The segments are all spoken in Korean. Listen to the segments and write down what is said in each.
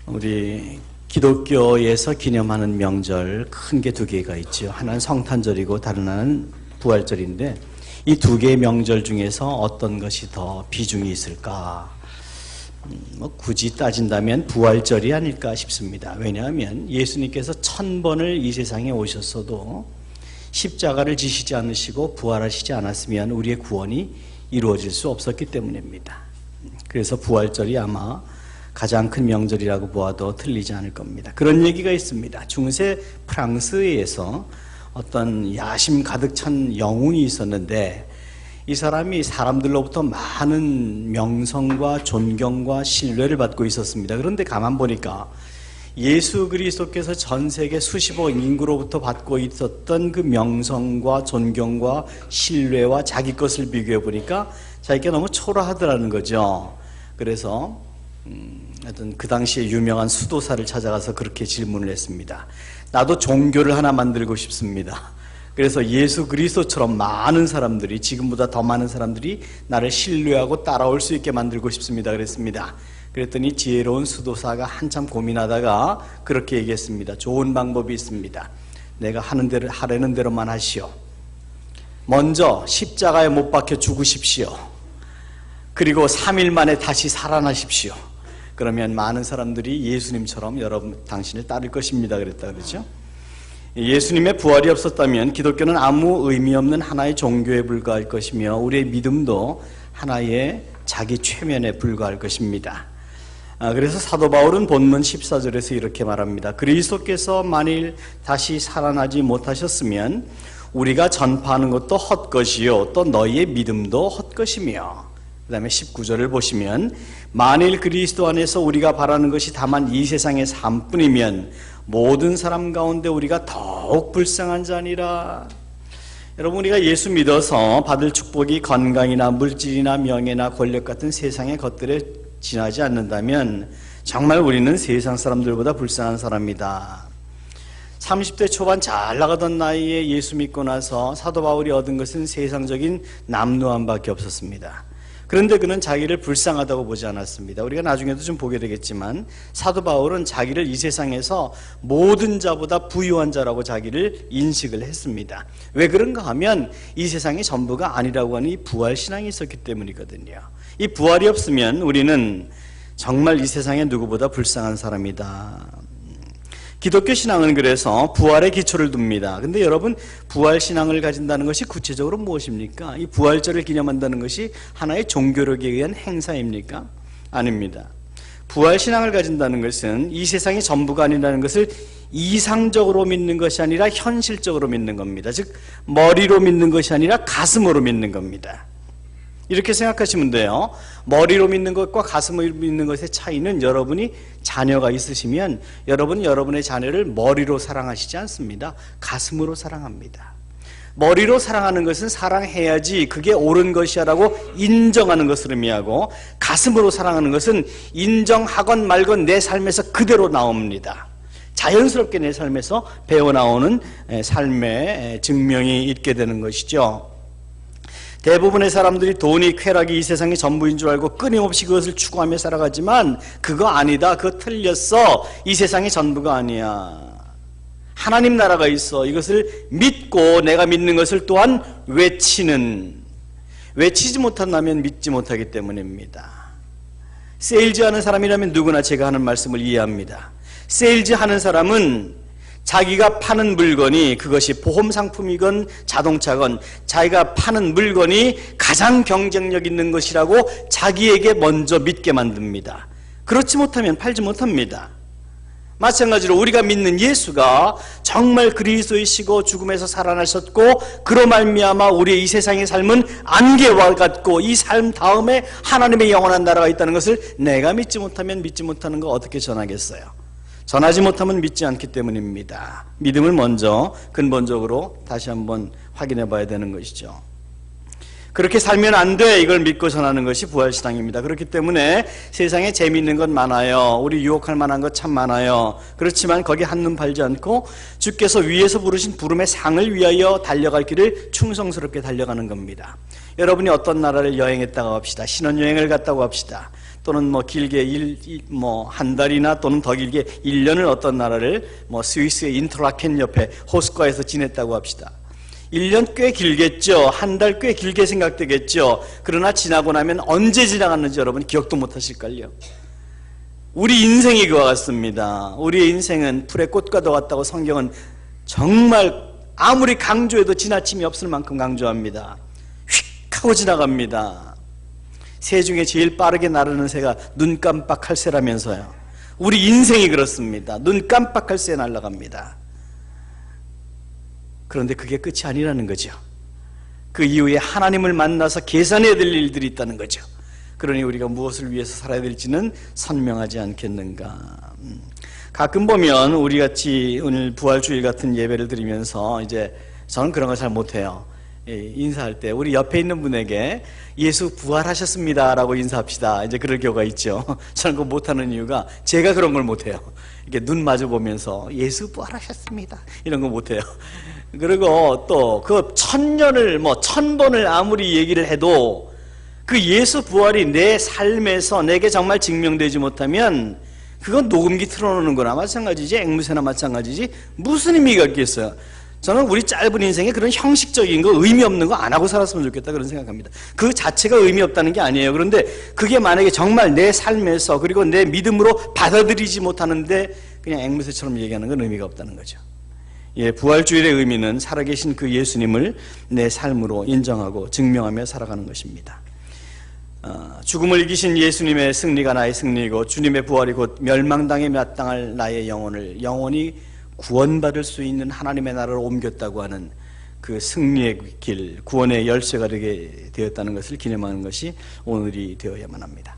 우리 기독교에서 기념하는 명절 큰 게 두 개가 있죠. 하나는 성탄절이고 다른 하나는 부활절인데 이 두 개의 명절 중에서 어떤 것이 더 비중이 있을까? 굳이 따진다면 부활절이 아닐까 싶습니다. 왜냐하면 예수님께서 1000번을 이 세상에 오셨어도 십자가를 지시지 않으시고 부활하시지 않았으면 우리의 구원이 이루어질 수 없었기 때문입니다. 그래서 부활절이 아마 가장 큰 명절이라고 보아도 틀리지 않을 겁니다. 그런 얘기가 있습니다. 중세 프랑스에서 어떤 야심 가득 찬 영웅이 있었는데 이 사람이 사람들로부터 많은 명성과 존경과 신뢰를 받고 있었습니다. 그런데 가만 보니까 예수 그리스도께서 전 세계 수십억 인구로부터 받고 있었던 그 명성과 존경과 신뢰와 자기 것을 비교해 보니까 자기가 너무 초라하더라는 거죠. 그래서 하여튼 그 당시에 유명한 수도사를 찾아가서 그렇게 질문을 했습니다. 나도 종교를 하나 만들고 싶습니다. 그래서 예수 그리스도처럼 많은 사람들이, 지금보다 더 많은 사람들이 나를 신뢰하고 따라올 수 있게 만들고 싶습니다. 그랬습니다. 그랬더니 지혜로운 수도사가 한참 고민하다가 그렇게 얘기했습니다. 좋은 방법이 있습니다. 내가 하라는 대로만 하시오. 먼저 십자가에 못 박혀 죽으십시오. 그리고 3일 만에 다시 살아나십시오. 그러면 많은 사람들이 예수님처럼 당신을 따를 것입니다. 그랬다 그러죠. 예수님의 부활이 없었다면 기독교는 아무 의미 없는 하나의 종교에 불과할 것이며 우리의 믿음도 하나의 자기 최면에 불과할 것입니다. 그래서 사도 바울은 본문 14절에서 이렇게 말합니다. 그리스도께서 만일 다시 살아나지 못하셨으면 우리가 전파하는 것도 헛것이요 또 너희의 믿음도 헛것이며, 그 다음에 19절을 보시면 만일 그리스도 안에서 우리가 바라는 것이 다만 이 세상의 삶뿐이면 모든 사람 가운데 우리가 더욱 불쌍한 자니라. 여러분, 우리가 예수 믿어서 받을 축복이 건강이나 물질이나 명예나 권력 같은 세상의 것들에 지나지 않는다면 정말 우리는 세상 사람들보다 불쌍한 사람이다. 30대 초반 잘 나가던 나이에 예수 믿고 나서 사도 바울이 얻은 것은 세상적인 남루함밖에 없었습니다. 그런데 그는 자기를 불쌍하다고 보지 않았습니다. 우리가 나중에도 좀 보게 되겠지만 사도 바울은 자기를 이 세상에서 모든 자보다 부유한 자라고 자기를 인식을 했습니다. 왜 그런가 하면 이 세상이 전부가 아니라고 하는 이 부활신앙이 있었기 때문이거든요. 이 부활이 없으면 우리는 정말 이 세상에 누구보다 불쌍한 사람이다. 기독교 신앙은 그래서 부활의 기초를 둡니다. 근데 여러분, 부활 신앙을 가진다는 것이 구체적으로 무엇입니까? 이 부활절을 기념한다는 것이 하나의 종교력에 의한 행사입니까? 아닙니다. 부활 신앙을 가진다는 것은 이 세상이 전부가 아니라는 것을 이상적으로 믿는 것이 아니라 현실적으로 믿는 겁니다. 즉 머리로 믿는 것이 아니라 가슴으로 믿는 겁니다. 이렇게 생각하시면 돼요. 머리로 믿는 것과 가슴으로 믿는 것의 차이는, 여러분이 자녀가 있으시면 여러분은 여러분의 자녀를 머리로 사랑하시지 않습니다. 가슴으로 사랑합니다. 머리로 사랑하는 것은 사랑해야지 그게 옳은 것이야 라고 인정하는 것을 의미하고, 가슴으로 사랑하는 것은 인정하건 말건 내 삶에서 그대로 나옵니다. 자연스럽게 내 삶에서 배어나오는 삶의 증명이 있게 되는 것이죠. 대부분의 사람들이 돈이, 쾌락이 이 세상의 전부인 줄 알고 끊임없이 그것을 추구하며 살아가지만 그거 아니다, 그거 틀렸어, 이 세상이 전부가 아니야. 하나님 나라가 있어. 이것을 믿고 내가 믿는 것을 또한 외치지 못한다면 믿지 못하기 때문입니다. 세일즈 하는 사람이라면 누구나 제가 하는 말씀을 이해합니다. 세일즈 하는 사람은 자기가 파는 물건이, 그것이 보험 상품이건 자동차건, 자기가 파는 물건이 가장 경쟁력 있는 것이라고 자기에게 먼저 믿게 만듭니다. 그렇지 못하면 팔지 못합니다. 마찬가지로 우리가 믿는 예수가 정말 그리스도이시고 죽음에서 살아나셨고 그로 말미암아 우리의 이 세상의 삶은 안개와 같고 이 삶 다음에 하나님의 영원한 나라가 있다는 것을 내가 믿지 못하면 믿지 못하는 거 어떻게 전하겠어요? 전하지 못하면 믿지 않기 때문입니다. 믿음을 먼저 근본적으로 다시 한번 확인해 봐야 되는 것이죠. 그렇게 살면 안 돼. 이걸 믿고 전하는 것이 부활신앙입니다. 그렇기 때문에 세상에 재미있는 것 많아요. 우리 유혹할 만한 것 참 많아요. 그렇지만 거기 한눈 팔지 않고 주께서 위에서 부르신 부름의 상을 위하여 달려갈 길을 충성스럽게 달려가는 겁니다. 여러분이 어떤 나라를 여행했다고 합시다. 신혼여행을 갔다고 합시다. 또는 뭐 길게 한 달이나 또는 더 길게 1년을 어떤 나라를 스위스의 인터라켄 옆에 호숫가에서 지냈다고 합시다. 1년 꽤 길겠죠. 한 달 꽤 길게 생각되겠죠. 그러나 지나고 나면 언제 지나갔는지 여러분 기억도 못 하실걸요. 우리 인생이 그와 같습니다. 우리의 인생은 풀의 꽃과도 같다고 성경은 정말 아무리 강조해도 지나침이 없을 만큼 강조합니다. 휙 하고 지나갑니다. 새 중에 제일 빠르게 나르는 새가 눈 깜빡할 새라면서요. 우리 인생이 그렇습니다. 눈 깜빡할 새 날아갑니다. 그런데 그게 끝이 아니라는 거죠. 그 이후에 하나님을 만나서 계산해야 될 일들이 있다는 거죠. 그러니 우리가 무엇을 위해서 살아야 될지는 선명하지 않겠는가. 가끔 보면 우리 같이 오늘 부활주일 같은 예배를 드리면서 이제 저는 그런 거 잘 못해요. 인사할 때 우리 옆에 있는 분에게 예수 부활하셨습니다 라고 인사합시다. 이제 그럴 경우가 있죠. 저는 그거 못하는 이유가 제가 그런 걸 못해요. 이렇게 눈 마주 보면서 예수 부활하셨습니다 이런 거 못해요. 그리고 또 그 1000년을 1000번을 아무리 얘기를 해도 그 예수 부활이 내 삶에서 내게 정말 증명되지 못하면 그건 녹음기 틀어놓는 거나 마찬가지지, 앵무새나 마찬가지지 무슨 의미가 있겠어요. 저는 우리 짧은 인생에 그런 형식적인 거, 의미 없는 거 안 하고 살았으면 좋겠다 그런 생각합니다. 그 자체가 의미 없다는 게 아니에요. 그런데 그게 만약에 정말 내 삶에서 그리고 내 믿음으로 받아들이지 못하는데 그냥 앵무새처럼 얘기하는 건 의미가 없다는 거죠. 예, 부활주일의 의미는 살아계신 그 예수님을 내 삶으로 인정하고 증명하며 살아가는 것입니다. 죽음을 이기신 예수님의 승리가 나의 승리이고 주님의 부활이 곧 멸망당에 마땅할 나의 영혼을 영원히 구원받을 수 있는 하나님의 나라로 옮겼다고 하는 그 승리의 길, 구원의 열쇠가 되게 되었다는 것을 기념하는 것이 오늘이 되어야만 합니다.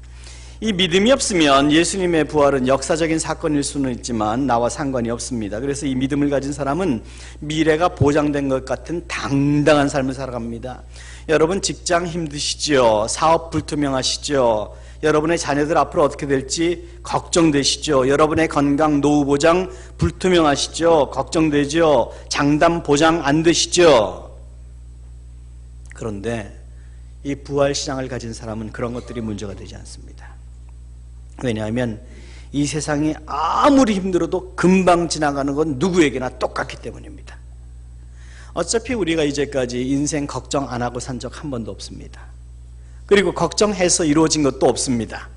이 믿음이 없으면 예수님의 부활은 역사적인 사건일 수는 있지만 나와 상관이 없습니다. 그래서 이 믿음을 가진 사람은 미래가 보장된 것 같은 당당한 삶을 살아갑니다. 여러분 직장 힘드시죠? 사업 불투명하시죠? 여러분의 자녀들 앞으로 어떻게 될지 걱정되시죠? 여러분의 건강 노후 보장 불투명하시죠? 걱정되죠? 장담 보장 안 되시죠? 그런데 이 부활신앙을 가진 사람은 그런 것들이 문제가 되지 않습니다. 왜냐하면 이 세상이 아무리 힘들어도 금방 지나가는 건 누구에게나 똑같기 때문입니다. 어차피 우리가 이제까지 인생 걱정 안 하고 산 적 한 번도 없습니다. 그리고 걱정해서 이루어진 것도 없습니다.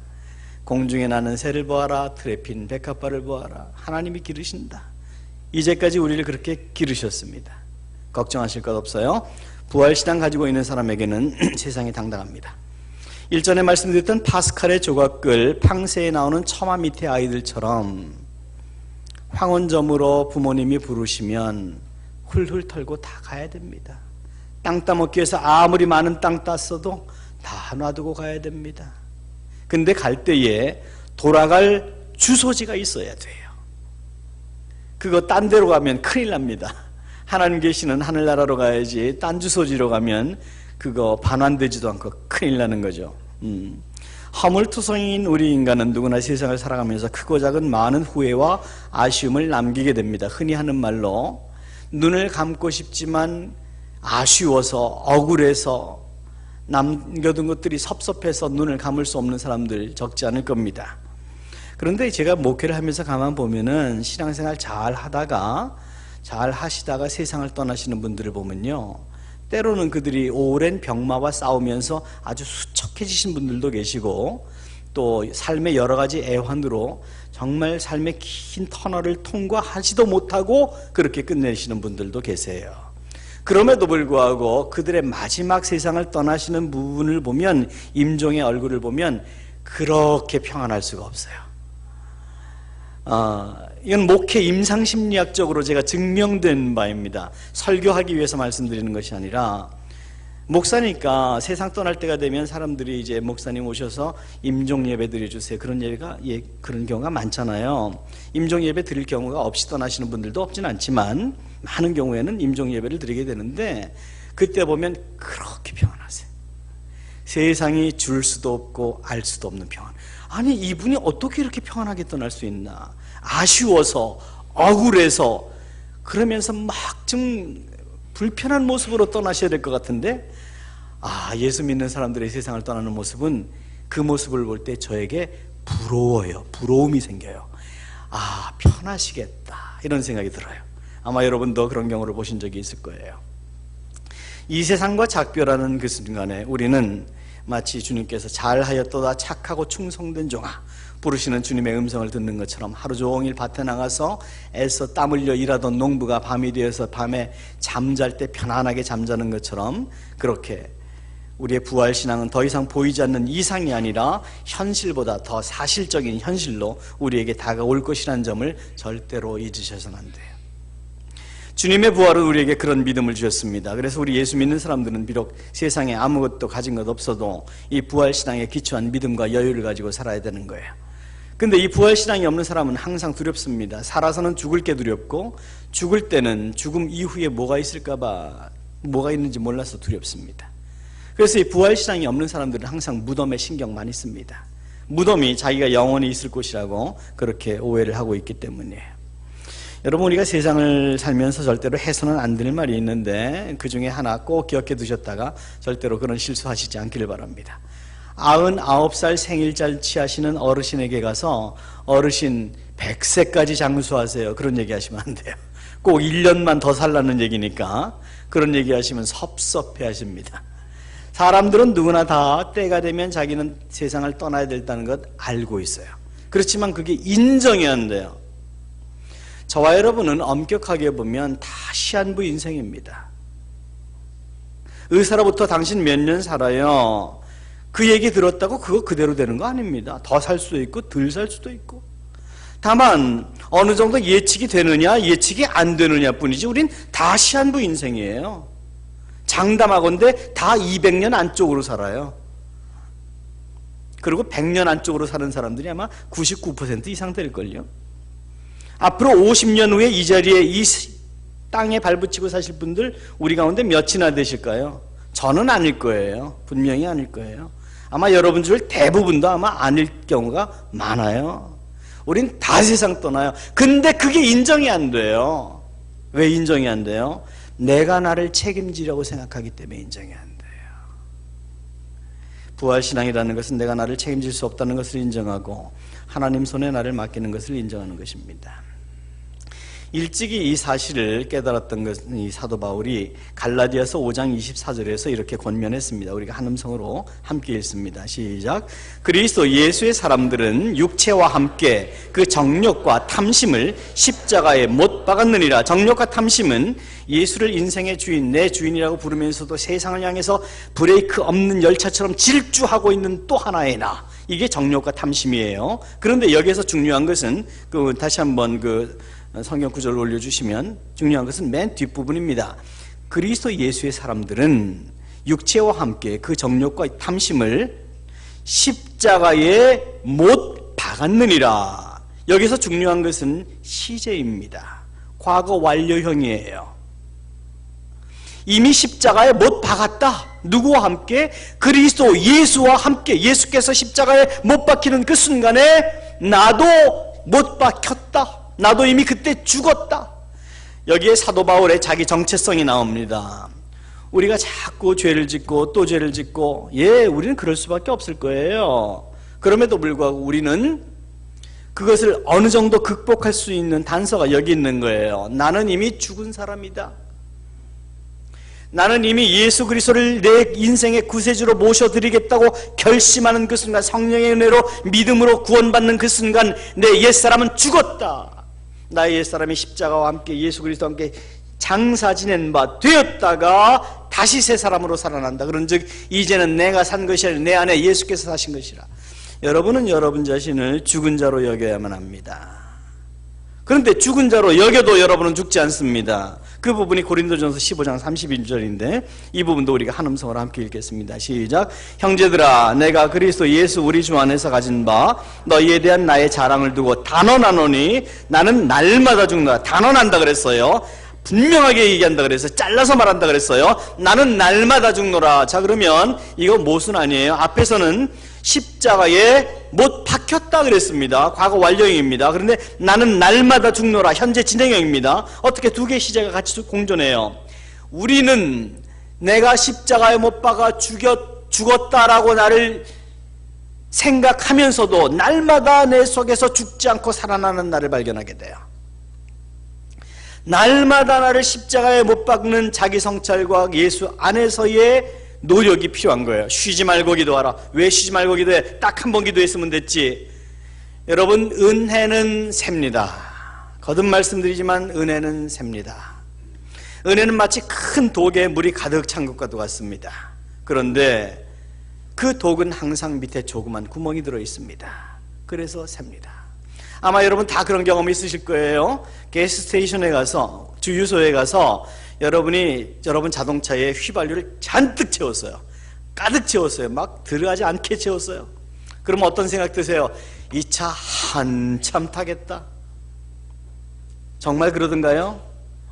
공중에 나는 새를 보아라, 틀에 핀 백합화를 보아라. 하나님이 기르신다. 이제까지 우리를 그렇게 기르셨습니다. 걱정하실 것 없어요. 부활신앙 가지고 있는 사람에게는 세상이 당당합니다. 일전에 말씀드렸던 파스칼의 조각글, 팡세에 나오는 처마 밑에 아이들처럼 황혼점으로 부모님이 부르시면 훌훌 털고 다 가야 됩니다. 땅 따먹기 위해서 아무리 많은 땅 땄어도 다 놔두고 가야 됩니다. 근데 갈 때에 돌아갈 주소지가 있어야 돼요. 그거 딴 데로 가면 큰일 납니다. 하나님 계시는 하늘나라로 가야지 딴 주소지로 가면 그거 반환되지도 않고 큰일 나는 거죠. 허물투성인 우리 인간은 누구나 세상을 살아가면서 크고 작은 많은 후회와 아쉬움을 남기게 됩니다. 흔히 하는 말로 눈을 감고 싶지만 아쉬워서 억울해서 남겨둔 것들이 섭섭해서 눈을 감을 수 없는 사람들 적지 않을 겁니다. 그런데 제가 목회를 하면서 가만 보면은 신앙생활 잘 하시다가 세상을 떠나시는 분들을 보면요, 때로는 그들이 오랜 병마와 싸우면서 아주 수척해지신 분들도 계시고 또 삶의 여러 가지 애환으로 정말 삶의 긴 터널을 통과하지도 못하고 그렇게 끝내시는 분들도 계세요. 그럼에도 불구하고 그들의 마지막 세상을 떠나시는 부분을 보면, 임종의 얼굴을 보면 그렇게 평안할 수가 없어요. 이건 목회 임상심리학적으로 제가 증명된 바입니다. 설교하기 위해서 말씀드리는 것이 아니라, 목사니까 세상 떠날 때가 되면 사람들이 이제 목사님 오셔서 임종 예배 드려주세요. 그런 경우가 많잖아요. 임종 예배 드릴 경우가 없이 떠나시는 분들도 없진 않지만 많은 경우에는 임종 예배를 드리게 되는데, 그때 보면 그렇게 평안하세요. 세상이 줄 수도 없고 알 수도 없는 평안. 아니, 이분이 어떻게 이렇게 평안하게 떠날 수 있나? 아쉬워서, 억울해서, 그러면서 막 좀 불편한 모습으로 떠나셔야 될 것 같은데, 예수 믿는 사람들의 세상을 떠나는 모습은 그 모습을 볼 때 저에게 부러워요. 부러움이 생겨요. 아, 편하시겠다 이런 생각이 들어요. 아마 여러분도 그런 경우를 보신 적이 있을 거예요. 이 세상과 작별하는 그 순간에 우리는 마치 주님께서 잘하였도다 착하고 충성된 종아 부르시는 주님의 음성을 듣는 것처럼 하루 종일 밭에 나가서 애써 땀 흘려 일하던 농부가 밤이 되어서 밤에 잠잘 때 편안하게 잠자는 것처럼 그렇게 우리의 부활신앙은 더 이상 보이지 않는 이상이 아니라 현실보다 더 사실적인 현실로 우리에게 다가올 것이라는 점을 절대로 잊으셔서는 안 돼요. 주님의 부활은 우리에게 그런 믿음을 주셨습니다. 그래서 우리 예수 믿는 사람들은 비록 세상에 아무것도 가진 것 없어도 이 부활신앙에 기초한 믿음과 여유를 가지고 살아야 되는 거예요. 근데 이 부활신앙이 없는 사람은 항상 두렵습니다. 살아서는 죽을 게 두렵고 죽을 때는 죽음 이후에 뭐가 있을까 뭐가 있는지 몰라서 두렵습니다. 그래서 이 부활신앙이 없는 사람들은 항상 무덤에 신경 많이 씁니다. 무덤이 자기가 영원히 있을 곳이라고 그렇게 오해를 하고 있기 때문이에요. 여러분, 우리가 세상을 살면서 절대로 해서는 안 될 말이 있는데 그 중에 하나 꼭 기억해 두셨다가 절대로 그런 실수하시지 않기를 바랍니다. 99살 생일잔치 하시는 어르신에게 가서 어르신 100세까지 장수하세요 그런 얘기 하시면 안 돼요. 꼭 1년만 더 살라는 얘기니까 그런 얘기 하시면 섭섭해 하십니다. 사람들은 누구나 다 때가 되면 자기는 세상을 떠나야 된다는 것 알고 있어요. 그렇지만 그게 인정이 안 돼요. 저와 여러분은 엄격하게 보면 다 시한부 인생입니다. 의사로부터 당신 몇 년 살아요 그 얘기 들었다고 그거 그대로 되는 거 아닙니다. 더 살 수도 있고 덜 살 수도 있고. 다만 어느 정도 예측이 되느냐 예측이 안 되느냐 뿐이지 우린 다 시한부 인생이에요. 장담하건대 다 200년 안쪽으로 살아요. 그리고 100년 안쪽으로 사는 사람들이 아마 99% 이상 될걸요. 앞으로 50년 후에 이 자리에 이 땅에 발붙이고 사실 분들 우리 가운데 몇이나 되실까요? 저는 아닐 거예요. 분명히 아닐 거예요. 아마 여러분 중 대부분도 아마 아닐 경우가 많아요. 우린 다 세상 떠나요. 근데 그게 인정이 안 돼요. 왜 인정이 안 돼요? 내가 나를 책임지려고 생각하기 때문에 인정이 안 돼요. 부활신앙이라는 것은 내가 나를 책임질 수 없다는 것을 인정하고 하나님 손에 나를 맡기는 것을 인정하는 것입니다. 일찍이 이 사실을 깨달았던 것은 이 사도 바울이 갈라디아서 5장 24절에서 이렇게 권면했습니다. 우리가 한 음성으로 함께 읽습니다. 시작. 그리스도 예수의 사람들은 육체와 함께 그 정욕과 탐심을 십자가에 못 박았느니라. 정욕과 탐심은 예수를 인생의 주인, 내 주인이라고 부르면서도 세상을 향해서 브레이크 없는 열차처럼 질주하고 있는 또 하나의 나, 이게 정욕과 탐심이에요. 그런데 여기에서 중요한 것은 다시 한번 성경 구절을 올려주시면 중요한 것은 맨 뒷부분입니다. 그리스도 예수의 사람들은 육체와 함께 그 정욕과 탐심을 십자가에 못 박았느니라. 여기서 중요한 것은 시제입니다. 과거 완료형이에요. 이미 십자가에 못 박았다. 누구와 함께? 그리스도 예수와 함께. 예수께서 십자가에 못 박히는 그 순간에 나도 못 박혔다. 나도 이미 그때 죽었다. 여기에 사도 바울의 자기 정체성이 나옵니다. 우리가 자꾸 죄를 짓고 또 죄를 짓고, 우리는 그럴 수밖에 없을 거예요. 그럼에도 불구하고 우리는 그것을 어느 정도 극복할 수 있는 단서가 여기 있는 거예요. 나는 이미 죽은 사람이다. 나는 이미 예수 그리스도를 내 인생의 구세주로 모셔드리겠다고 결심하는 그 순간, 성령의 은혜로 믿음으로 구원받는 그 순간 내 옛사람은 죽었다. 나의 옛사람이 십자가와 함께 예수 그리스도와 함께 장사 지낸 바 되었다가 다시 새 사람으로 살아난다. 그런즉 이제는 내가 산 것이 아니라 내 안에 예수께서 사신 것이라. 여러분은 여러분 자신을 죽은 자로 여겨야만 합니다. 그런데 죽은 자로 여겨도 여러분은 죽지 않습니다. 그 부분이 고린도전서 15장 31절인데 이 부분도 우리가 한 음성으로 함께 읽겠습니다. 시작. 형제들아, 내가 그리스도 예수 우리 주 안에서 가진 바 너희에 대한 나의 자랑을 두고 단언하노니 나는 날마다 죽는다. 단언한다 그랬어요. 분명하게 얘기한다 그랬어요. 잘라서 말한다 그랬어요. 나는 날마다 죽노라. 자, 그러면 이거 모순 아니에요? 앞에서는 십자가에 못 박혔다 그랬습니다. 과거 완료형입니다. 그런데 나는 날마다 죽노라. 현재 진행형입니다. 어떻게 두 개의 시제가 같이 공존해요? 우리는 내가 십자가에 못 박아 죽었다라고 나를 생각하면서도 날마다 내 속에서 죽지 않고 살아나는 나를 발견하게 돼요. 날마다 나를 십자가에 못 박는 자기 성찰과 예수 안에서의 노력이 필요한 거예요. 쉬지 말고 기도하라. 왜 쉬지 말고 기도해? 딱 한 번 기도했으면 됐지. 여러분, 은혜는 셉니다. 거듭 말씀드리지만 은혜는 셉니다. 은혜는 마치 큰 독에 물이 가득 찬 것과 같습니다. 그런데 그 독은 항상 밑에 조그만 구멍이 들어 있습니다. 그래서 셉니다. 아마 여러분 다 그런 경험 있으실 거예요. 가스스테이션에 가서, 주유소에 가서 여러분 자동차에 휘발유를 잔뜩 채웠어요. 가득 채웠어요. 막 들어가지 않게 채웠어요. 그럼 어떤 생각 드세요? 이 차 한참 타겠다. 정말 그러던가요?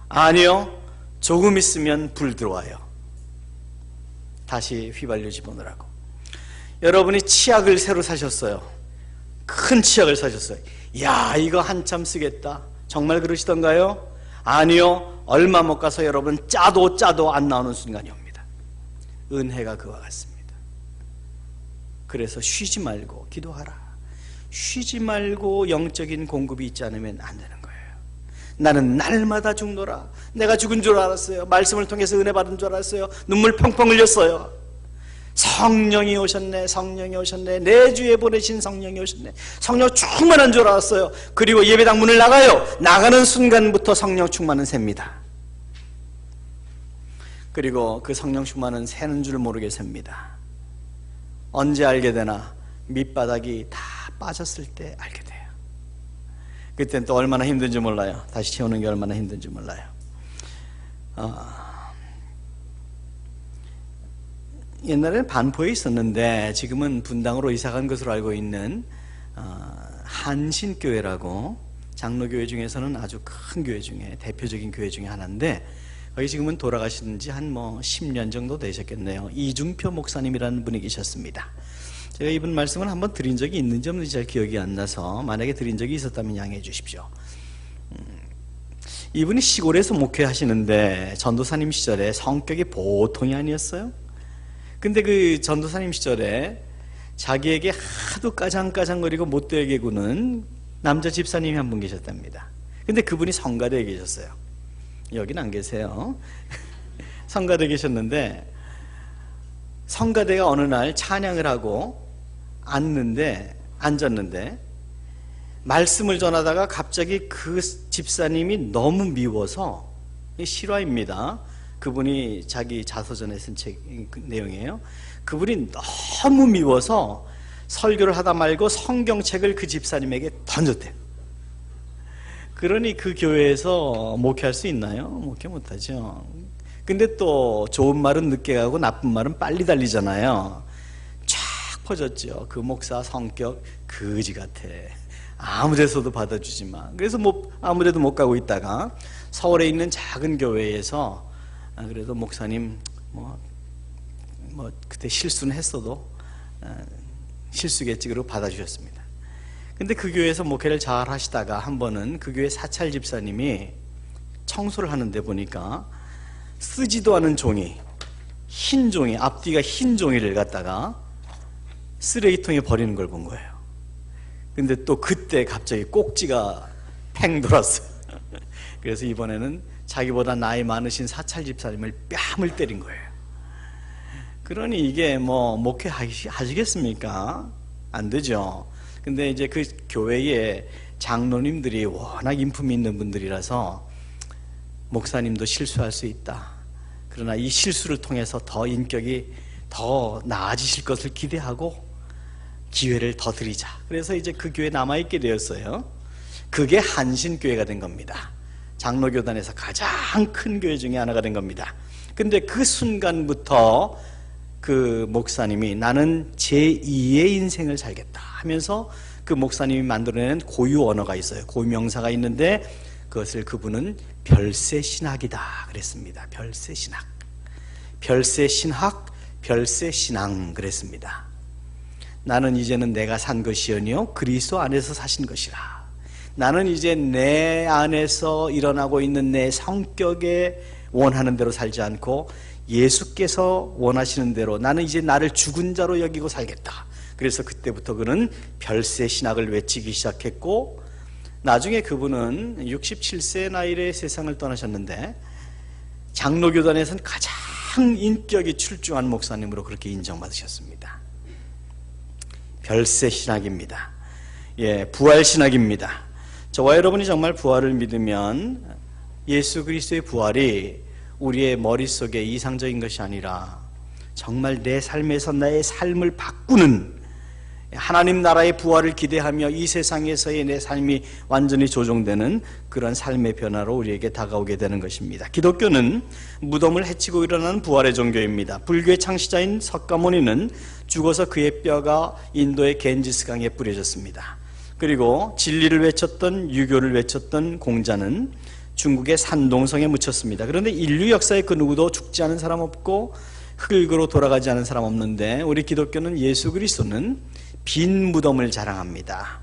아니요. 조금 있으면 불 들어와요. 다시 휘발유 집어넣으라고. 여러분이 치약을 새로 사셨어요. 큰 치약을 사셨어요. 야, 이거 한참 쓰겠다. 정말 그러시던가요? 아니요. 얼마 못 가서 여러분 짜도 안 나오는 순간이 옵니다. 은혜가 그와 같습니다. 그래서 쉬지 말고 기도하라. 쉬지 말고 영적인 공급이 있지 않으면 안 되는 거예요. 나는 날마다 죽노라. 내가 죽은 줄 알았어요. 말씀을 통해서 은혜 받은 줄 알았어요. 눈물 펑펑 흘렸어요. 성령이 오셨네. 성령이 오셨네. 내 주에 보내신 성령이 오셨네. 성령 충만한 줄 알았어요. 그리고 예배당 문을 나가요. 나가는 순간부터 성령 충만은 셉니다. 그리고 그 성령 충만은 새는 줄 모르게 셉니다. 언제 알게 되나? 밑바닥이 다 빠졌을 때 알게 돼요. 그때는 또 얼마나 힘든지 몰라요. 다시 채우는 게 얼마나 힘든지 몰라요. 옛날에는 반포에 있었는데 지금은 분당으로 이사간 것으로 알고 있는 한신교회라고, 장로교회 중에서는 아주 큰 교회 중에 대표적인 교회 중에 하나인데, 거기 지금은 돌아가신 지 한 10년 정도 되셨겠네요. 이중표 목사님이라는 분이 계셨습니다. 제가 이분 말씀을 한번 드린 적이 있는지 없는지 잘 기억이 안 나서 만약에 드린 적이 있었다면 양해해 주십시오. 이분이 시골에서 목회하시는데 전도사님 시절에 성격이 보통이 아니었어요. 근데 그 전도사님 시절에 자기에게 하도 까장까장거리고 못되게 구는 남자 집사님이 한 분 계셨답니다. 근데 그분이 성가대에 계셨어요. 여긴 안 계세요. 성가대에 계셨는데, 성가대가 어느 날 찬양을 하고 앉았는데 말씀을 전하다가 갑자기 그 집사님이 너무 미워서, 실화입니다. 그분이 자기 자서전에 쓴 책 내용이에요. 그분이 너무 미워서 설교를 하다 말고 성경책을 그 집사님에게 던졌대요. 그러니 그 교회에서 목회할 수 있나요? 목회 못하죠. 근데 또 좋은 말은 늦게 가고 나쁜 말은 빨리 달리잖아요. 쫙 퍼졌죠. 그 목사 성격 거지 같아. 아무 데서도 받아주지만. 그래서 아무 데도 못 가고 있다가 서울에 있는 작은 교회에서, 그래도 목사님 그때 실수는 했어도 실수겠지, 그러고 받아주셨습니다. 근데 그 교회에서 목회를 잘 하시다가 한 번은 그 교회 사찰 집사님이 청소를 하는데 보니까 쓰지도 않은 종이, 흰 종이, 앞뒤가 흰 종이를 갖다가 쓰레기통에 버리는 걸 본 거예요. 근데 또 그때 갑자기 꼭지가 팽 돌았어요. 그래서 이번에는 자기보다 나이 많으신 사찰 집사님을 뺨을 때린 거예요. 그러니 이게 목회 하시겠습니까? 안 되죠. 근데 이제 그 교회에 장로님들이 워낙 인품이 있는 분들이라서 목사님도 실수할 수 있다. 그러나 이 실수를 통해서 더 인격이 더 나아지실 것을 기대하고 기회를 더 드리자. 그래서 이제 그 교회에 남아있게 되었어요. 그게 한신교회가 된 겁니다. 장로교단에서 가장 큰 교회 중에 하나가 된 겁니다. 근데 그 순간부터 그 목사님이 나는 제2의 인생을 살겠다 하면서 그 목사님이 만들어낸 고유 언어가 있어요. 고유 명사가 있는데 그것을 그분은 별세신학이다 그랬습니다. 별세신학, 별세신학, 별세신앙 그랬습니다. 나는 이제는 내가 산 것이 아니요 그리스도 안에서 사신 것이라. 나는 이제 내 안에서 일어나고 있는 내 성격에 원하는 대로 살지 않고 예수께서 원하시는 대로 나는 이제 나를 죽은 자로 여기고 살겠다. 그래서 그때부터 그는 별세 신학을 외치기 시작했고, 나중에 그분은 67세 나이에 세상을 떠나셨는데 장로교단에서는 가장 인격이 출중한 목사님으로 그렇게 인정받으셨습니다. 별세 신학입니다. 예, 부활 신학입니다. 저와 여러분이 정말 부활을 믿으면 예수 그리스도의 부활이 우리의 머릿속에 이상적인 것이 아니라 정말 내 삶에서 나의 삶을 바꾸는, 하나님 나라의 부활을 기대하며 이 세상에서의 내 삶이 완전히 조정되는 그런 삶의 변화로 우리에게 다가오게 되는 것입니다. 기독교는 무덤을 헤치고 일어나는 부활의 종교입니다. 불교의 창시자인 석가모니는 죽어서 그의 뼈가 인도의 겐지스강에 뿌려졌습니다. 그리고 진리를 외쳤던, 유교를 외쳤던 공자는 중국의 산동성에 묻혔습니다. 그런데 인류 역사에 그 누구도 죽지 않은 사람 없고 흙으로 돌아가지 않은 사람 없는데, 우리 기독교는 예수 그리스도는 빈 무덤을 자랑합니다.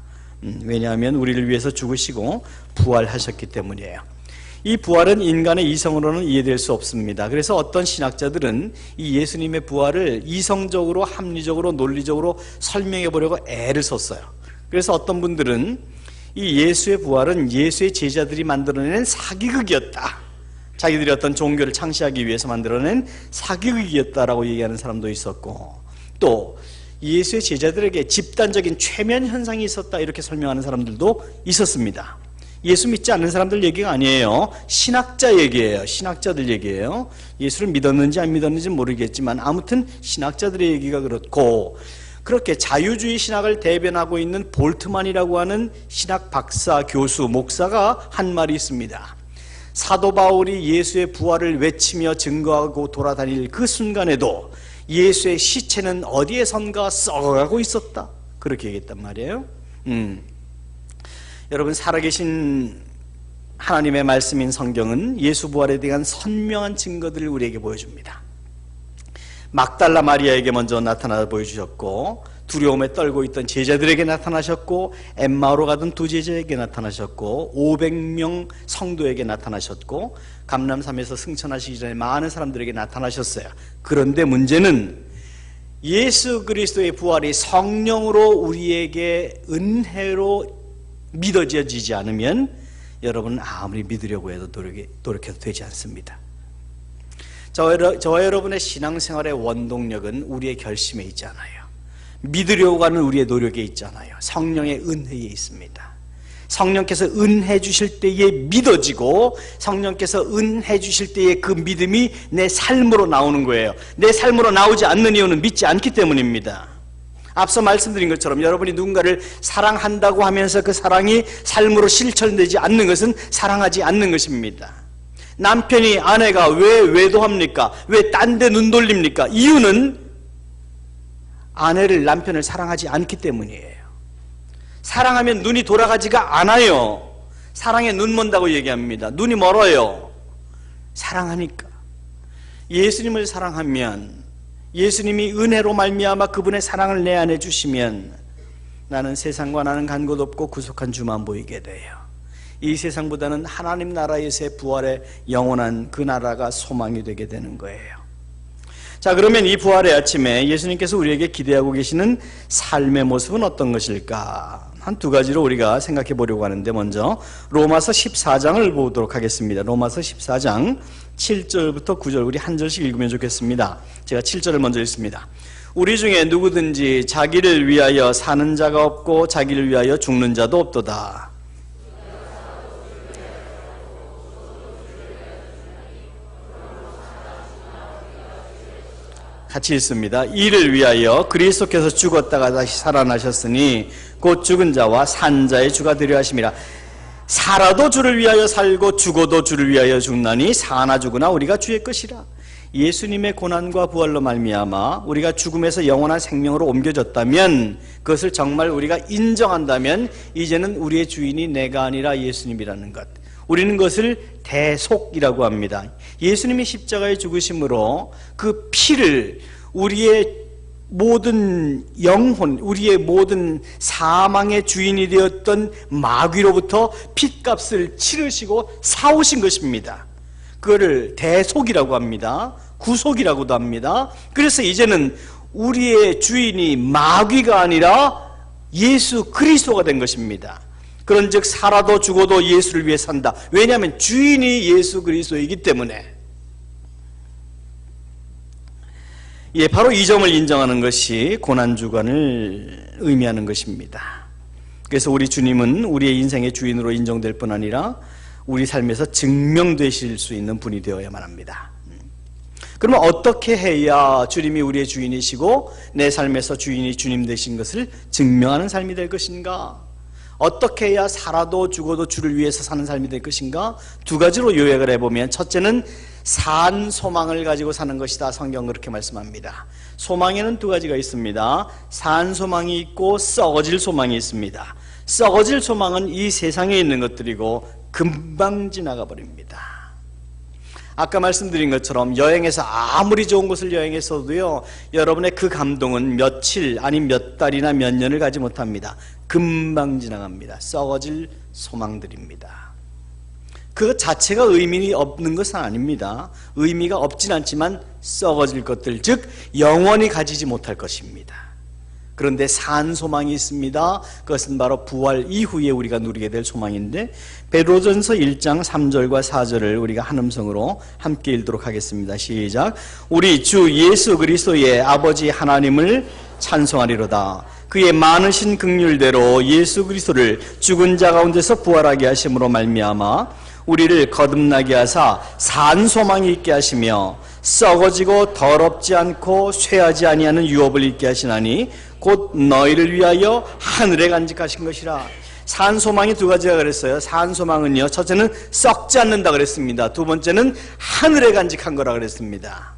왜냐하면 우리를 위해서 죽으시고 부활하셨기 때문이에요. 이 부활은 인간의 이성으로는 이해될 수 없습니다. 그래서 어떤 신학자들은 이 예수님의 부활을 이성적으로, 합리적으로, 논리적으로 설명해 보려고 애를 썼어요. 그래서 어떤 분들은 이 예수의 부활은 예수의 제자들이 만들어낸 사기극이었다, 자기들이 어떤 종교를 창시하기 위해서 만들어낸 사기극이었다라고 얘기하는 사람도 있었고, 또 예수의 제자들에게 집단적인 최면 현상이 있었다, 이렇게 설명하는 사람들도 있었습니다. 예수 믿지 않는 사람들 얘기가 아니에요. 신학자 얘기예요. 신학자들 얘기예요. 예수를 믿었는지 안 믿었는지 모르겠지만 아무튼 신학자들의 얘기가 그렇고, 그렇게 자유주의 신학을 대변하고 있는 볼트만이라고 하는 신학 박사, 교수, 목사가 한 말이 있습니다. 사도 바울이 예수의 부활을 외치며 증거하고 돌아다닐 그 순간에도 예수의 시체는 어디에선가 썩어가고 있었다, 그렇게 얘기했단 말이에요. 여러분, 살아계신 하나님의 말씀인 성경은 예수 부활에 대한 선명한 증거들을 우리에게 보여줍니다. 막달라 마리아에게 먼저 나타나 보여주셨고, 두려움에 떨고 있던 제자들에게 나타나셨고, 엠마오로 가던 두 제자에게 나타나셨고, 500명 성도에게 나타나셨고, 감람산에서 승천하시기 전에 많은 사람들에게 나타나셨어요. 그런데 문제는 예수 그리스도의 부활이 성령으로 우리에게 은혜로 믿어지지 않으면 여러분은 아무리 믿으려고 해도 노력해도 되지 않습니다. 저와 여러분의 신앙생활의 원동력은 우리의 결심에 있잖아요. 믿으려고 하는 우리의 노력에 있잖아요. 성령의 은혜에 있습니다. 성령께서 은혜 주실 때에 믿어지고, 성령께서 은혜 주실 때에 그 믿음이 내 삶으로 나오는 거예요. 내 삶으로 나오지 않는 이유는 믿지 않기 때문입니다. 앞서 말씀드린 것처럼 여러분이 누군가를 사랑한다고 하면서 그 사랑이 삶으로 실천되지 않는 것은 사랑하지 않는 것입니다. 남편이 아내가 왜 외도합니까? 왜 딴 데 눈 돌립니까? 이유는 아내를, 남편을 사랑하지 않기 때문이에요. 사랑하면 눈이 돌아가지가 않아요. 사랑에 눈 먼다고 얘기합니다. 눈이 멀어요. 사랑하니까. 예수님을 사랑하면, 예수님이 은혜로 말미암아 그분의 사랑을 내 안에 주시면 나는 세상과 나는 간 곳 없고 구속한 주만 보이게 돼요. 이 세상보다는 하나님 나라에서의 부활의 영원한 그 나라가 소망이 되게 되는 거예요. 자, 그러면 이 부활의 아침에 예수님께서 우리에게 기대하고 계시는 삶의 모습은 어떤 것일까? 한 두 가지로 우리가 생각해 보려고 하는데, 먼저 로마서 14장을 보도록 하겠습니다. 로마서 14장 7절부터 9절, 우리 한 절씩 읽으면 좋겠습니다. 제가 7절을 먼저 읽습니다. 우리 중에 누구든지 자기를 위하여 사는 자가 없고 자기를 위하여 죽는 자도 없도다. 같이 읽습니다. 이를 위하여 그리스도께서 죽었다가 다시 살아나셨으니 곧 죽은 자와 산 자의 주가 되려 하심이라. 살아도 주를 위하여 살고 죽어도 주를 위하여 죽나니 사나 죽으나 우리가 주의 것이라. 예수님의 고난과 부활로 말미암아 우리가 죽음에서 영원한 생명으로 옮겨졌다면, 그것을 정말 우리가 인정한다면 이제는 우리의 주인이 내가 아니라 예수님이라는 것, 우리는 그것을 대속이라고 합니다. 예수님이 십자가에 죽으심으로 그 피를 우리의 모든 영혼, 우리의 모든 사망의 주인이 되었던 마귀로부터 핏값을 치르시고 사오신 것입니다. 그거를 대속이라고 합니다. 구속이라고도 합니다. 그래서 이제는 우리의 주인이 마귀가 아니라 예수 그리스도가 된 것입니다. 그런즉 살아도 죽어도 예수를 위해 산다. 왜냐하면 주인이 예수 그리스도이기 때문에. 예, 바로 이 점을 인정하는 것이 고난주간을 의미하는 것입니다. 그래서 우리 주님은 우리의 인생의 주인으로 인정될 뿐 아니라 우리 삶에서 증명되실 수 있는 분이 되어야만 합니다. 그러면 어떻게 해야 주님이 우리의 주인이시고 내 삶에서 주인이 주님 되신 것을 증명하는 삶이 될 것인가? 어떻게 해야 살아도 죽어도 주를 위해서 사는 삶이 될 것인가? 두 가지로 요약을 해보면, 첫째는 산 소망을 가지고 사는 것이다. 성경은 그렇게 말씀합니다. 소망에는 두 가지가 있습니다. 산 소망이 있고 썩어질 소망이 있습니다. 썩어질 소망은 이 세상에 있는 것들이고 금방 지나가 버립니다. 아까 말씀드린 것처럼 여행에서 아무리 좋은 곳을 여행했어도요, 여러분의 그 감동은 며칠 아니 몇 달이나 몇 년을 가지 못합니다. 금방 지나갑니다. 썩어질 소망들입니다. 그 자체가 의미 없는 것은 아닙니다. 의미가 없진 않지만 썩어질 것들, 즉 영원히 가지지 못할 것입니다. 그런데 산 소망이 있습니다. 그것은 바로 부활 이후에 우리가 누리게 될 소망인데, 베드로전서 1장 3절과 4절을 우리가 한 음성으로 함께 읽도록 하겠습니다. 시작. 우리 주 예수 그리스도의 아버지 하나님을 찬송하리로다. 그의 많으신 긍휼대로 예수 그리스도를 죽은 자 가운데서 부활하게 하심으로 말미암아 우리를 거듭나게 하사 산 소망이 있게 하시며 썩어지고 더럽지 않고 쇠하지 아니하는 유업을 있게 하시나니 곧 너희를 위하여 하늘에 간직하신 것이라. 산 소망이 두 가지가 그랬어요. 산 소망은요, 첫째는 썩지 않는다 그랬습니다. 두 번째는 하늘에 간직한 거라 그랬습니다.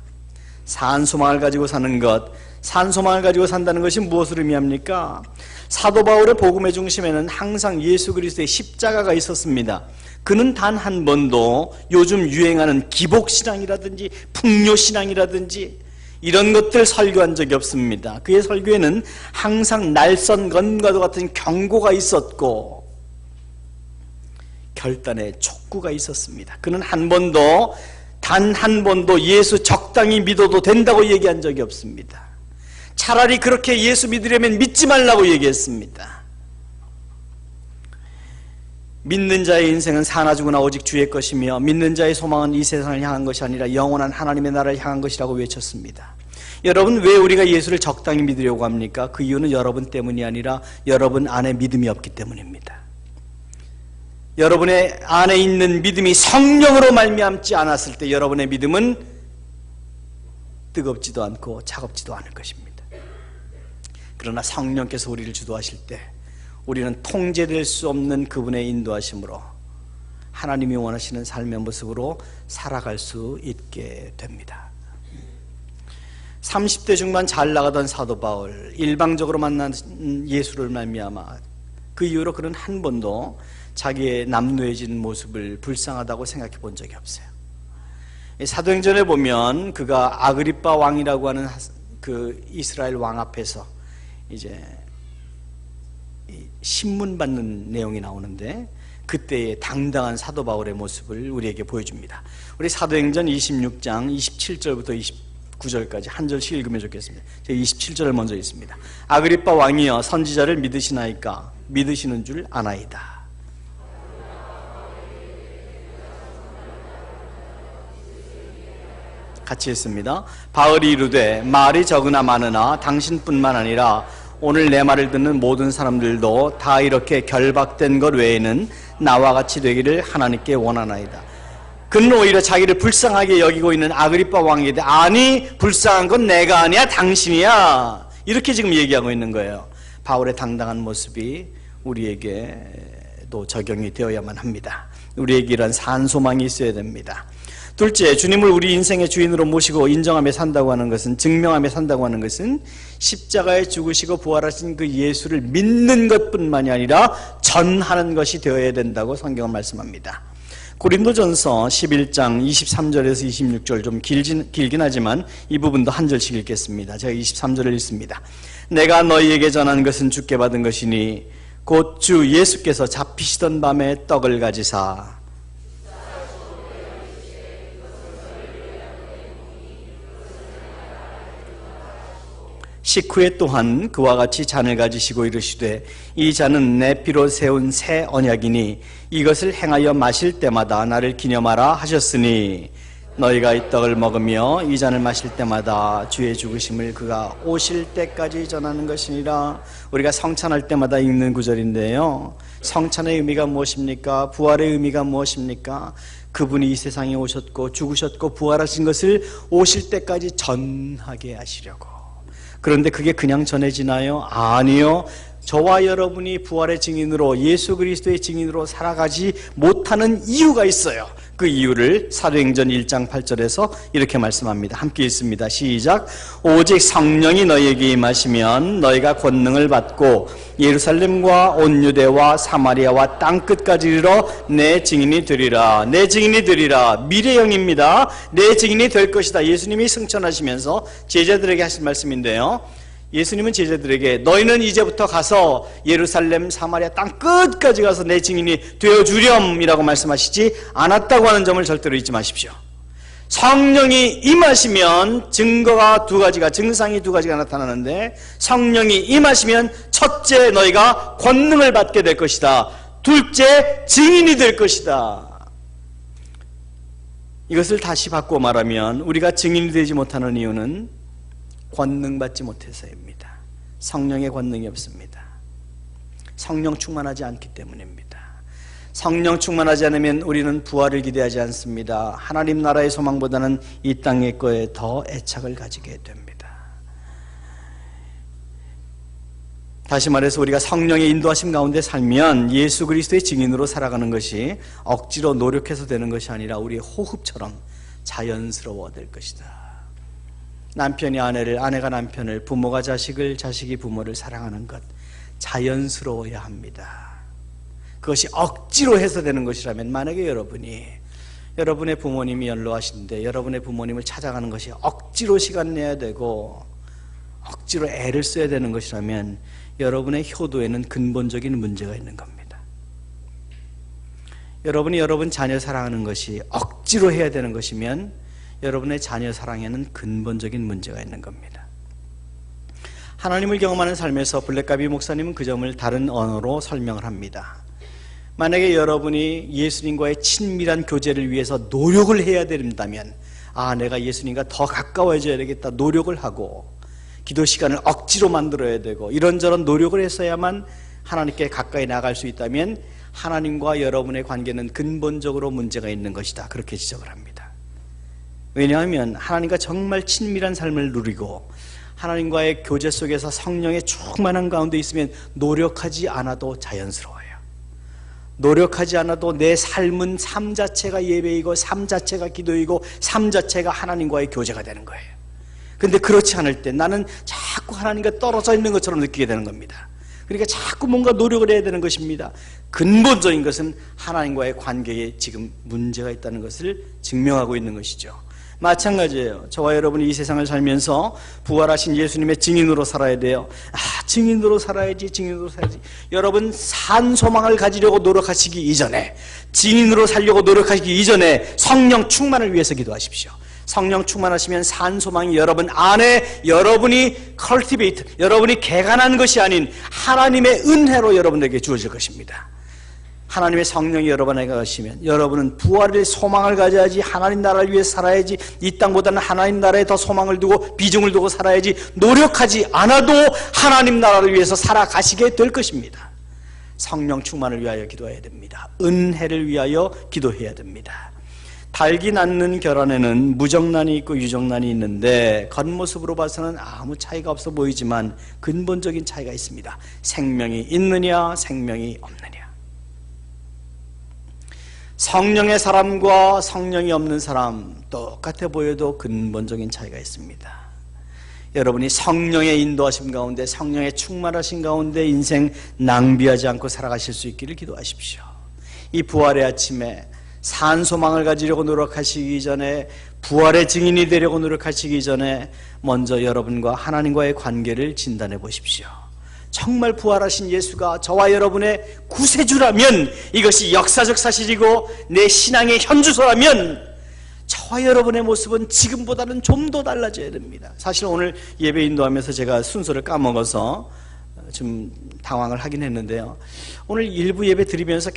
산 소망을 가지고 사는 것, 산 소망을 가지고 산다는 것이 무엇을 의미합니까? 사도 바울의 복음의 중심에는 항상 예수 그리스도의 십자가가 있었습니다. 그는 단 한 번도 요즘 유행하는 기복신앙이라든지 풍요신앙이라든지 이런 것들 설교한 적이 없습니다. 그의 설교에는 항상 날선건과도 같은 경고가 있었고 결단의 촉구가 있었습니다. 그는 단 한 번도 예수 적당히 믿어도 된다고 얘기한 적이 없습니다. 차라리 그렇게 예수 믿으려면 믿지 말라고 얘기했습니다. 믿는 자의 인생은 사나 죽으나 오직 주의 것이며 믿는 자의 소망은 이 세상을 향한 것이 아니라 영원한 하나님의 나라를 향한 것이라고 외쳤습니다. 여러분, 왜 우리가 예수를 적당히 믿으려고 합니까? 그 이유는 여러분 때문이 아니라 여러분 안에 믿음이 없기 때문입니다. 여러분의 안에 있는 믿음이 성령으로 말미암지 않았을 때 여러분의 믿음은 뜨겁지도 않고 차갑지도 않을 것입니다. 그러나 성령께서 우리를 주도하실 때 우리는 통제될 수 없는 그분의 인도하심으로 하나님이 원하시는 삶의 모습으로 살아갈 수 있게 됩니다. 30대 중반 잘 나가던 사도 바울, 일방적으로 만난 예수를 말미암아 그 이후로 그는 한 번도 자기의 남루해진 모습을 불쌍하다고 생각해 본 적이 없어요. 사도행전에 보면 그가 아그리빠 왕이라고 하는 그 이스라엘 왕 앞에서 이제 신문 받는 내용이 나오는데 그때의 당당한 사도 바울의 모습을 우리에게 보여줍니다. 우리 사도행전 26장 27절부터 29절까지 한 절씩 읽으면 좋겠습니다. 제가 27절을 먼저 읽습니다. 아그리빠 왕이여 선지자를 믿으시나이까? 믿으시는 줄 아나이다. 같이 했습니다. 바울이 이르되 말이 적으나 많으나 당신뿐만 아니라 오늘 내 말을 듣는 모든 사람들도 다 이렇게 결박된 것 외에는 나와 같이 되기를 하나님께 원하나이다. 그는 오히려 자기를 불쌍하게 여기고 있는 아그리빠 왕에게 아니 불쌍한 건 내가 아니야 당신이야 이렇게 지금 얘기하고 있는 거예요. 바울의 당당한 모습이 우리에게도 적용이 되어야만 합니다. 우리에게 이런 산소망이 있어야 됩니다. 둘째, 주님을 우리 인생의 주인으로 모시고 인정하며 산다고 하는 것은, 증명하며 산다고 하는 것은 십자가에 죽으시고 부활하신 그 예수를 믿는 것뿐만이 아니라 전하는 것이 되어야 된다고 성경은 말씀합니다. 고린도전서 11장 23절에서 26절 좀 길긴 하지만 이 부분도 한 절씩 읽겠습니다. 제가 23절을 읽습니다. 내가 너희에게 전한 것은 주께 받은 것이니 곧 주 예수께서 잡히시던 밤에 떡을 가지사 식후에 또한 그와 같이 잔을 가지시고 이르시되 이 잔은 내 피로 세운 새 언약이니 이것을 행하여 마실 때마다 나를 기념하라 하셨으니 너희가 이 떡을 먹으며 이 잔을 마실 때마다 주의 죽으심을 그가 오실 때까지 전하는 것이니라. 우리가 성찬할 때마다 읽는 구절인데요, 성찬의 의미가 무엇입니까? 부활의 의미가 무엇입니까? 그분이 이 세상에 오셨고 죽으셨고 부활하신 것을 오실 때까지 전하게 하시려고. 그런데 그게 그냥 전해지나요? 아니요. 저와 여러분이 부활의 증인으로, 예수 그리스도의 증인으로 살아가지 못하는 이유가 있어요. 그 이유를 사도행전 1장 8절에서 이렇게 말씀합니다. 함께 읽습니다. 시작. 오직 성령이 너희에게 임하시면 너희가 권능을 받고 예루살렘과 온 유대와 사마리아와 땅끝까지 이르러 내 증인이 되리라. 내 증인이 되리라. 미래형입니다. 내 증인이 될 것이다. 예수님이 승천하시면서 제자들에게 하신 말씀인데요, 예수님은 제자들에게 너희는 이제부터 가서 예루살렘, 사마리아 땅 끝까지 가서 내 증인이 되어주렴이라고 말씀하시지 않았다고 하는 점을 절대로 잊지 마십시오. 성령이 임하시면 증거가 두 가지가, 증상이 두 가지가 나타나는데, 성령이 임하시면 첫째 너희가 권능을 받게 될 것이다. 둘째 증인이 될 것이다. 이것을 다시 바꿔 말하면 우리가 증인이 되지 못하는 이유는 권능 받지 못해서입니다. 성령의 권능이 없습니다. 성령 충만하지 않기 때문입니다. 성령 충만하지 않으면 우리는 부활을 기대하지 않습니다. 하나님 나라의 소망보다는 이 땅의 거에 더 애착을 가지게 됩니다. 다시 말해서 우리가 성령의 인도하심 가운데 살면 예수 그리스도의 증인으로 살아가는 것이 억지로 노력해서 되는 것이 아니라 우리의 호흡처럼 자연스러워질 것이다. 남편이 아내를, 아내가 남편을, 부모가 자식을, 자식이 부모를 사랑하는 것, 자연스러워야 합니다. 그것이 억지로 해서 되는 것이라면, 만약에 여러분의 부모님이 연로하신데 여러분의 부모님을 찾아가는 것이 억지로 시간 내야 되고 억지로 애를 써야 되는 것이라면 여러분의 효도에는 근본적인 문제가 있는 겁니다. 여러분이 여러분 자녀 사랑하는 것이 억지로 해야 되는 것이면 여러분의 자녀 사랑에는 근본적인 문제가 있는 겁니다. 하나님을 경험하는 삶에서 블랙가비 목사님은 그 점을 다른 언어로 설명을 합니다. 만약에 여러분이 예수님과의 친밀한 교제를 위해서 노력을 해야 된다면, 내가 예수님과 더 가까워져야 되겠다, 노력을 하고 기도 시간을 억지로 만들어야 되고 이런저런 노력을 했어야만 하나님께 가까이 나갈 수 있다면 하나님과 여러분의 관계는 근본적으로 문제가 있는 것이다, 그렇게 지적을 합니다. 왜냐하면 하나님과 정말 친밀한 삶을 누리고 하나님과의 교제 속에서 성령의 충만한 가운데 있으면 노력하지 않아도 자연스러워요. 노력하지 않아도 내 삶은 삶 자체가 예배이고 삶 자체가 기도이고 삶 자체가 하나님과의 교제가 되는 거예요. 그런데 그렇지 않을 때 나는 자꾸 하나님과 떨어져 있는 것처럼 느끼게 되는 겁니다. 그러니까 자꾸 뭔가 노력을 해야 되는 것입니다. 근본적인 것은 하나님과의 관계에 지금 문제가 있다는 것을 증명하고 있는 것이죠. 마찬가지예요. 저와 여러분이 이 세상을 살면서 부활하신 예수님의 증인으로 살아야 돼요. 증인으로 살아야지, 증인으로 살아야지. 여러분, 산 소망을 가지려고 노력하시기 이전에, 증인으로 살려고 노력하시기 이전에 성령 충만을 위해서 기도하십시오. 성령 충만하시면 산 소망이 여러분 안에, 여러분이 컬티베이트, 여러분이 개간한 것이 아닌 하나님의 은혜로 여러분에게 주어질 것입니다. 하나님의 성령이 여러분 안에 가시면 여러분은 부활의 소망을 가져야지, 하나님 나라를 위해 살아야지, 이 땅보다는 하나님 나라에 더 소망을 두고 비중을 두고 살아야지, 노력하지 않아도 하나님 나라를 위해서 살아가시게 될 것입니다. 성령 충만을 위하여 기도해야 됩니다. 은혜를 위하여 기도해야 됩니다. 달기 낳는 결혼에는 무정란이 있고 유정란이 있는데 겉모습으로 봐서는 아무 차이가 없어 보이지만 근본적인 차이가 있습니다. 생명이 있느냐, 생명이 없느냐. 성령의 사람과 성령이 없는 사람 똑같아 보여도 근본적인 차이가 있습니다. 여러분이 성령의 인도하심 가운데, 성령의 충만하신 가운데 인생 낭비하지 않고 살아가실 수 있기를 기도하십시오. 이 부활의 아침에 산 소망을 가지려고 노력하시기 전에, 부활의 증인이 되려고 노력하시기 전에 먼저 여러분과 하나님과의 관계를 진단해 보십시오. 정말 부활하신 예수가 저와 여러분의 구세주라면, 이것이 역사적 사실이고 내 신앙의 현주소라면 저와 여러분의 모습은 지금보다는 좀 더 달라져야 됩니다. 사실 오늘 예배 인도하면서 제가 순서를 까먹어서 좀 당황을 하긴 했는데요, 오늘 일부 예배 드리면서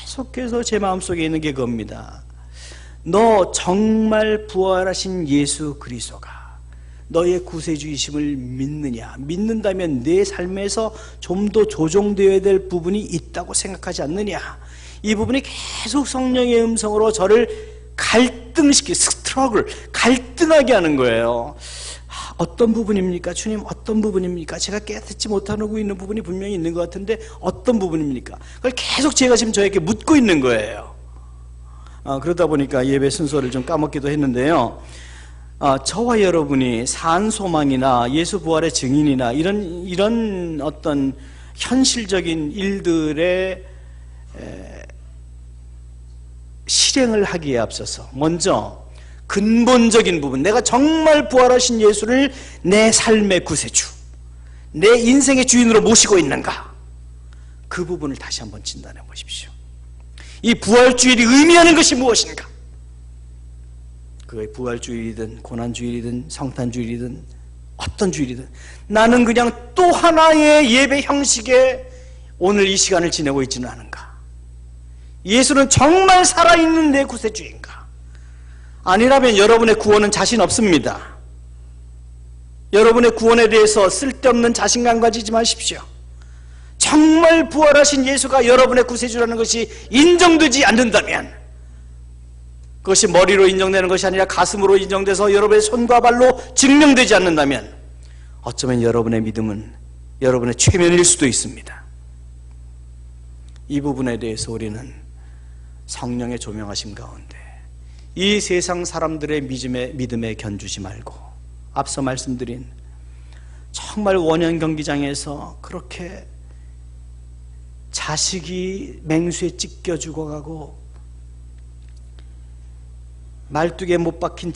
계속해서 제 마음속에 있는 게 그겁니다. 너 정말 부활하신 예수 그리스도가 너의 구세주이심을 믿느냐? 믿는다면 내 삶에서 좀 더 조정되어야 될 부분이 있다고 생각하지 않느냐? 이 부분이 계속 성령의 음성으로 저를 스트러글, 갈등하게 하는 거예요. 어떤 부분입니까? 주님, 어떤 부분입니까? 제가 깨닫지 못하고 있는 부분이 분명히 있는 것 같은데 어떤 부분입니까? 그걸 계속 제가 지금 저에게 묻고 있는 거예요. 그러다 보니까 예배 순서를 좀 까먹기도 했는데요, 저와 여러분이 산 소망이나 예수 부활의 증인이나 이런 어떤 현실적인 일들의 실행을 하기에 앞서서 먼저 근본적인 부분, 내가 정말 부활하신 예수를 내 삶의 구세주, 내 인생의 주인으로 모시고 있는가, 그 부분을 다시 한번 진단해 보십시오. 이 부활주일이 의미하는 것이 무엇인가? 그게 부활주일이든 고난주일이든 성탄주일이든 어떤 주일이든 나는 그냥 또 하나의 예배 형식에 오늘 이 시간을 지내고 있지는 않은가? 예수는 정말 살아있는 내 구세주인가? 아니라면 여러분의 구원은 자신 없습니다. 여러분의 구원에 대해서 쓸데없는 자신감 가지지 마십시오. 정말 부활하신 예수가 여러분의 구세주라는 것이 인정되지 않는다면, 그것이 머리로 인정되는 것이 아니라 가슴으로 인정돼서 여러분의 손과 발로 증명되지 않는다면 어쩌면 여러분의 믿음은 여러분의 최면일 수도 있습니다. 이 부분에 대해서 우리는 성령의 조명하심 가운데 이 세상 사람들의 믿음에 견주지 말고, 앞서 말씀드린 정말 원형 경기장에서 그렇게 자식이 맹수에 찢겨 죽어가고 말뚝에 묶인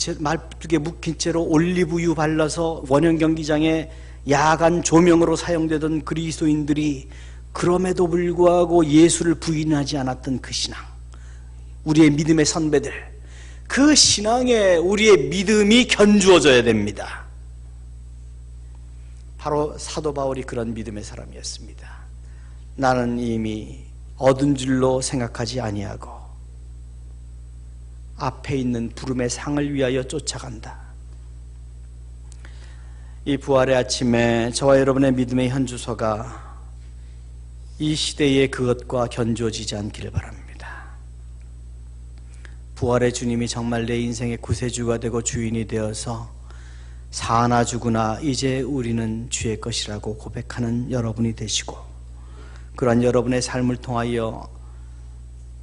채로 올리브유 발라서 원형 경기장에 야간 조명으로 사용되던 그리스도인들이 그럼에도 불구하고 예수를 부인하지 않았던 그 신앙, 우리의 믿음의 선배들, 그 신앙에 우리의 믿음이 견주어져야 됩니다. 바로 사도 바울이 그런 믿음의 사람이었습니다. 나는 이미 얻은 줄로 생각하지 아니하고 앞에 있는 부름의 상을 위하여 쫓아간다. 이 부활의 아침에 저와 여러분의 믿음의 현주소가 이 시대의 그것과 견주어지지 않기를 바랍니다. 부활의 주님이 정말 내 인생의 구세주가 되고 주인이 되어서 사나 죽으나 이제 우리는 주의 것이라고 고백하는 여러분이 되시고, 그러한 여러분의 삶을 통하여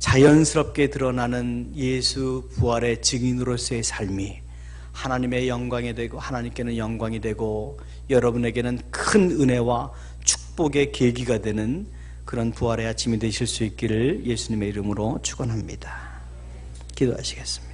자연스럽게 드러나는 예수 부활의 증인으로서의 삶이 하나님의 영광이 되고, 하나님께는 영광이 되고 여러분에게는 큰 은혜와 축복의 계기가 되는 그런 부활의 아침이 되실 수 있기를 예수님의 이름으로 축원합니다. 기도하시겠습니다.